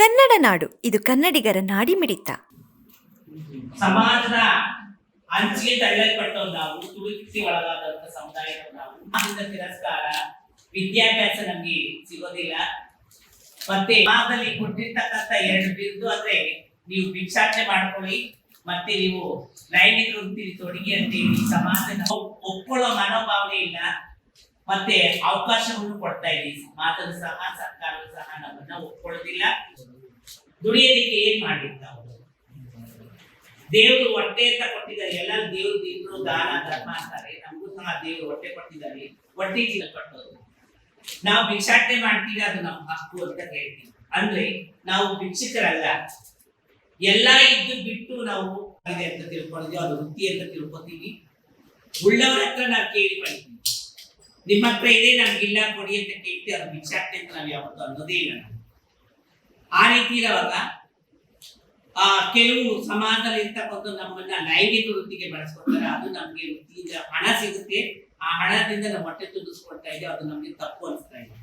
ಕನ್ನಡ ನಾಡು ಇದು ಕನ್ನಡಿಗರ ನಾಡಿಮಿಡಿತ. ಸಮಾಜದ ಅಂಚಿಗೆ ತಳ್ಳಲ್ಪಟ್ಟವ್ ನಾವು, ತುಳಿಸಿ ಒಳಗಾದಂತ ಸಮುದಾಯದವರು ನಾವು. ಅದರಿಂದ ತಿರಸ್ಕಾರ, ವಿದ್ಯಾಭ್ಯಾಸ ನಮ್ಗೆ ಸಿಗೋದಿಲ್ಲ. ಮತ್ತೆ ಸಮಾಜದಲ್ಲಿ ಕೊಟ್ಟಿರ್ತಕ್ಕಂಥ 2 ಬಿರುದು ಅಂದ್ರೆ ನೀವು ಭಿಕ್ಷಾಟನೆ ಮಾಡ್ಕೊಳ್ಳಿ, ಮತ್ತೆ ನೀವು ಲೈಂಗಿಕ ವೃತ್ತಿ ತೊಡಗಿ ಅಂತ ಹೇಳಿ ಸಮಾಜದ ಒಪ್ಕೊಳ್ಳೋ ಮನೋಭಾವನೆ ಇಲ್ಲ. ಮತ್ತೆ ಅವಕಾಶವನ್ನು ಕೊಡ್ತಾ ಇದ್ದೀವಿ. ಸಮಾಜದ ಸಹ ಸರ್ಕಾರವು ಸಹ ನಮ್ಮನ್ನ ಒಪ್ಕೊಳ್ಳೋದಿಲ್ಲ. ದುಡಿಯೋದಕ್ಕೆ ಏನ್ ಮಾಡಿರ್ತಾವ? ದೇವರು ಹೊಟ್ಟೆ ಅಂತ ಕೊಟ್ಟಿದ್ದಾರೆ. ಎಲ್ಲ ದೇವ್ರು ಇಬ್ರು ದಾನ ಧರ್ಮ ಅಂತಾರೆ. ನಮಗೂ ಸಹ ದೇವರು ಹೊಟ್ಟೆ ಕೊಟ್ಟಿದ್ದಾರೆ. ಹೊಟ್ಟೆ ಚೀಲ ಕಟ್ಟೋದು, ನಾವು ಭಿಕ್ಷಾಟನೆ ಮಾಡ್ತೀವಿ, ಅದು ನಮ್ಮ ಹಕ್ಕು ಅಂತ ಹೇಳ್ತೀವಿ. ಅಂದ್ರೆ ನಾವು ಭಿಕ್ಷುಕರಲ್ಲ. ಎಲ್ಲಾ ಇದ್ದು ಬಿಟ್ಟು ನಾವು ಇದೆ ಅಂತ ತಿಳ್ಕೊಂಡಿದ್ವಿ, ಅದು ವೃತ್ತಿ ಅಂತ ತಿಳ್ಕೊತೀವಿ. ಉಳ್ಳವರ ಹತ್ರ ನಾವು ಕೇಳಿ ಪಡ್ತೀವಿ. ನಿಮ್ಮ ಹತ್ರ ಇದೆ, ನಮ್ಗಿಲ್ಲ ಕೊಡಿ ಅಂತ ಕೇಳ್ತೀವಿ. ಅದು ಭಿಕ್ಷಾಟನೆ ಅಂತ ನಾವು ಯಾವತ್ತೂ ಅನ್ನೋದೇ ಇಲ್ಲ. ಆ ರೀತಿ ಇರುವಾಗ ಕೆಲವು ಸಮಾಜದಲ್ಲಿ ಇರ್ತಕ್ಕಂಥ ನಮ್ಮನ್ನ ಲೈಂಗಿಕ ವೃತ್ತಿಗೆ ಬಳಸ್ಕೊಡ್ತಾರೆ. ಅದು ನಮ್ಗೆ ವೃತ್ತಿಯಿಂದ ಹಣ ಸಿಗುತ್ತೆ. ಆ ಹಣದಿಂದ ನಮ್ಮ ಹೊಟ್ಟೆ ತುಂಬಿಸ್ಕೊಡ್ತಾ ಇದೆ. ಅದು ನಮ್ಗೆ ತಪ್ಪು ಅನಿಸ್ತಾ ಇದೆ.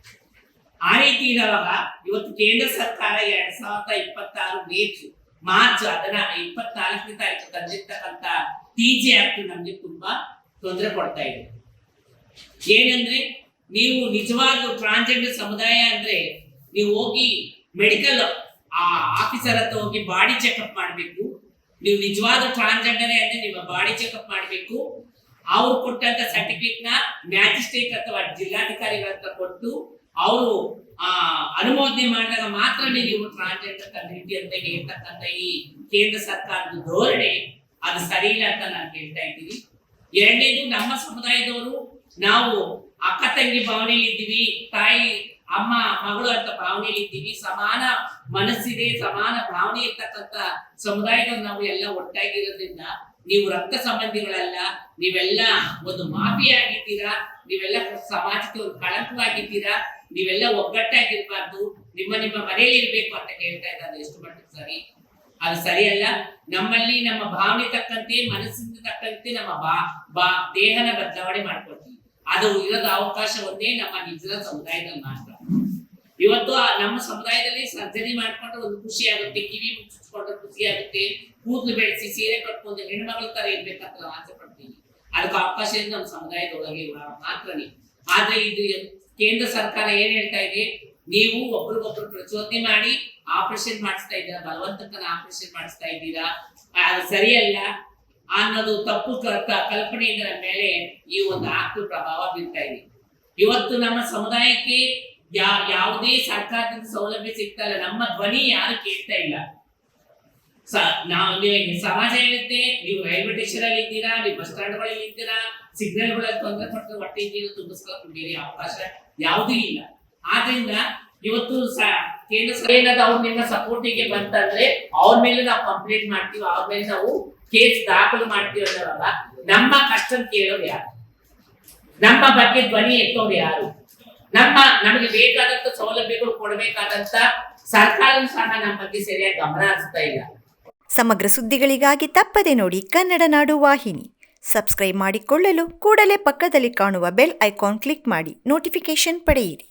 ಆ ರೀತಿ ಇರುವಾಗ ಇವತ್ತು ಕೇಂದ್ರ ಸರ್ಕಾರ 2026 ಮಾರ್ಚ್ ಅದನ್ನ 24ನೇ ತಾರೀಕು ತಂದಿರ್ತಕ್ಕಂಥ TG ಆಕ್ಟ್ ನಮ್ಗೆ ತುಂಬಾ ತೊಂದರೆ ಕೊಡ್ತಾ ಇದೆ. ಏನಂದ್ರೆ, ನೀವು ನಿಜವಾಗ್ಲೂ ಟ್ರಾನ್ಸ್ಜೆಂಡರ್ ಸಮುದಾಯ ಅಂದ್ರೆ ನೀವು ಹೋಗಿ ಮೆಡಿಕಲ್ ಆಫೀಸರ್ ಹತ್ರ ಹೋಗಿ ಬಾಡಿ ಚೆಕ್ಅಪ್ ಮಾಡಬೇಕು. ನೀವು ನಿಜವಾದ ಟ್ರಾನ್ಸ್ಜೆಂಡರೇ ಅಂದ್ರೆ ನಿಮ್ಮ ಬಾಡಿ ಚೆಕ್ಅಪ್ ಮಾಡಬೇಕು. ಅವ್ರು ಕೊಟ್ಟಂತ ಸರ್ಟಿಫಿಕೇಟ್ ನ ಮ್ಯಾಜಿಸ್ಟ್ರೇಟ್ ಅಥವಾ ಜಿಲ್ಲಾಧಿಕಾರಿಗಳ ಹತ್ರ ಕೊಟ್ಟು ಅವರು ಅನುಮೋದನೆ ಮಾಡಿದಾಗ ಮಾತ್ರ ನೀವು ಟ್ರಾನ್ಸ್ಜೆಂಡರ್ ಕಮ್ಯುನಿಟಿ ಅಂತ ಹೇಳ್ತಕ್ಕಂಥ ಈ ಕೇಂದ್ರ ಸರ್ಕಾರದ ಧೋರಣೆ ಅದು ಸರಿ ಇಲ್ಲ ಅಂತ ನಾನು ಹೇಳ್ತಾ ಇದ್ದೀನಿ. ಎರಡನೇದು, ನಮ್ಮ ಸಮುದಾಯದವರು ನಾವು ಅಕ್ಕ ತಂಗಿ ಭಾವನೆಯಲ್ಲಿ ಇದ್ದೀವಿ, ತಾಯಿ ಅಮ್ಮ ಮಗಳು ಅಂತ ಭಾವನೆಯಲ್ಲಿ ಇದ್ದೀವಿ. ಸಮಾನ ಮನಸ್ಸಿದೆ, ಸಮಾನ ಭಾವನೆ ಇರ್ತಕ್ಕಂಥ ಸಮುದಾಯಗಳು ನಾವು ಎಲ್ಲ ಒಟ್ಟಾಗಿರೋದ್ರಿಂದ ನೀವು ರಕ್ತ ಸಂಬಂಧಿಗಳಲ್ಲ. ನೀವೆಲ್ಲ ಒಂದು ಮಾಫಿಯಾ ಆಗಿದ್ದೀರಾ. ನೀವೆಲ್ಲ ಸಮಾಜಕ್ಕೆ ಒಂದು ಕಳಂಕವಾಗಿದ್ದೀರಾ. ನೀವೆಲ್ಲ ಒಗ್ಗಟ್ಟಾಗಿರ್ಬಾರ್ದು. ನಿಮ್ಮ ಮನೆಯಲ್ಲಿ ಇರ್ಬೇಕು ಅಂತ ಹೇಳ್ತಾ ಇದ್ದಾರೆ. ಎಷ್ಟು ಮಟ್ಟಿಗೆ ಸರಿ? ಅದು ಸರಿಯಲ್ಲ. ನಮ್ಮಲ್ಲಿ ನಮ್ಮ ಭಾವನೆ ತಕ್ಕಂತೆ, ಮನಸ್ಸಿನ ತಕ್ಕಂತೆ ನಮ್ಮ ದೇಹನ ಬದಲಾವಣೆ ಮಾಡ್ಕೊಳ್ತೀವಿ. ಅದು ಇರೋದ ಅವಕಾಶ ಒಂದೇ ನಮ್ಮ ನಿಜರ ಸಮುದಾಯದಲ್ಲಿ ಮಾತ್ರ. ಇವತ್ತು ನಮ್ಮ ಸಮುದಾಯದಲ್ಲಿ ಸರ್ಜರಿ ಮಾಡ್ಕೊಂಡ್ರೆ ಒಂದು ಖುಷಿ ಆಗುತ್ತೆ, ಕಿವಿ ಮುಚ್ಚಿಸ್ಕೊಂಡ್ರೆ ಖುಷಿ ಆಗುತ್ತೆ, ಕೂದಲು ಬೆಳೆಸಿ ಸೀರೆ ಕಟ್ಕೊಂಡು ಹೆಣ್ಮಕ್ಳ ತರ ಇರ್ಬೇಕಂತ ನಾವು ಆಸೆ ಪಡ್ತೀವಿ. ಅದಕ್ಕೆ ಅವಕಾಶ ಇದೆ ನಮ್ಮ ಸಮುದಾಯದೊಳಗೆ ಮಾತ್ರನೇ. ಆದ್ರೆ ಇದು ಕೇಂದ್ರ ಸರ್ಕಾರ ಏನ್ ಹೇಳ್ತಾ ಇದೆ, ನೀವು ಒಬ್ರಿಗೊಬ್ರು ಪ್ರಚೋದನೆ ಮಾಡಿ ಆಪರೇಷನ್ ಮಾಡಿಸ್ತಾ ಇದ್ದೀರಾ, ಬಲವಂತಕನ ಆಪರೇಷನ್ ಮಾಡಿಸ್ತಾ ಇದ್ದೀರಾ, ಅದು ಸರಿಯಲ್ಲ ಅನ್ನೋದು ತಪ್ಪು ಕಲ್ಪನೆಯಿಂದ ನಮ್ಮ ಮೇಲೆ ಈ ಒಂದು ಆಕ್ಟ್ ಪ್ರಭಾವ ಬೀರ್ತಾ ಇದೆ. ಇವತ್ತು ನಮ್ಮ ಸಮುದಾಯಕ್ಕೆ ಯಾವುದೇ ಸರ್ಕಾರದಿಂದ ಸೌಲಭ್ಯ ಸಿಗ್ತಾ ಇಲ್ಲ. ನಮ್ಮ ಧ್ವನಿ ಯಾರು ಕೇಳ್ತಾ ಇಲ್ಲ. ಸಮಾಜ ಹೇಳುತ್ತೆ, ನೀವು ರೈಲ್ವೆ ಸ್ಟೇಷನ್ ಅಲ್ಲಿ ಇದ್ದೀರಾ, ನೀವು ಬಸ್ ಸ್ಟ್ಯಾಂಡ್ ಗಳಲ್ಲಿ ಇದ್ದೀರಾ, ಸಿಗ್ನಲ್ ಗಳಲ್ಲಿ ತೊಂದರೆ ಕೊಟ್ಟು ಹೊಟ್ಟೆ ಇದ್ದೀರಾ, ತುಂಬಿಸ್ಕೊಳ್ಳೋಕೆ ಬೇರೆ ಅವಕಾಶ ಯಾವುದೂ ಇಲ್ಲ. ಆದ್ರಿಂದ ಇವತ್ತು ಕೇಂದ್ರ ಸರ್ಕಾರ ಅವ್ರ ನಿಮ್ಮ ಸಪೋರ್ಟಿಗೆ ಬಂತಂದ್ರೆ ಅವ್ರ ಮೇಲೆ ನಾವು ಕಂಪ್ಲೇಂಟ್ ಮಾಡ್ತೀವಿ, ಅವ್ರ ಮೇಲೆ ನಾವು ಕೇಸ್ ದಾಖಲು ಮಾಡ್ತೀವಿ ಅನ್ನೋವಾಗ ನಮ್ಮ ಕಷ್ಟ ಕೇಳೋರು ಯಾರು? ನಮ್ಮ ಬಗ್ಗೆ ಧ್ವನಿ ಎತ್ತೋರು ಯಾರು? ನಮಗೆ ಬೇಕಾದಂತ ಸೌಲಭ್ಯಗಳು ಕೊಡಬೇಕಾದಂತ ಸರ್ಕಾರ ಸಹ ನಮ್ಮ ಬಗ್ಗೆ ಸರಿಯಾಗಿ ಗಮನ ಹರಿಸ್ತಾ ಇಲ್ಲ. ಸಮಗ್ರ ಸುದ್ದಿಗಳಿಗಾಗಿ ತಪ್ಪದೆ ನೋಡಿ ಕನ್ನಡ ನಾಡು ವಾಹಿನಿ. ಸಬ್ಸ್ಕ್ರೈಬ್ ಮಾಡಿಕೊಳ್ಳಲು ಕೂಡಲೇ ಪಕ್ಕದಲ್ಲಿ ಕಾಣುವ ಬೆಲ್ ಐಕಾನ್ ಕ್ಲಿಕ್ ಮಾಡಿ ನೋಟಿಫಿಕೇಶನ್ ಪಡೆಯಿರಿ.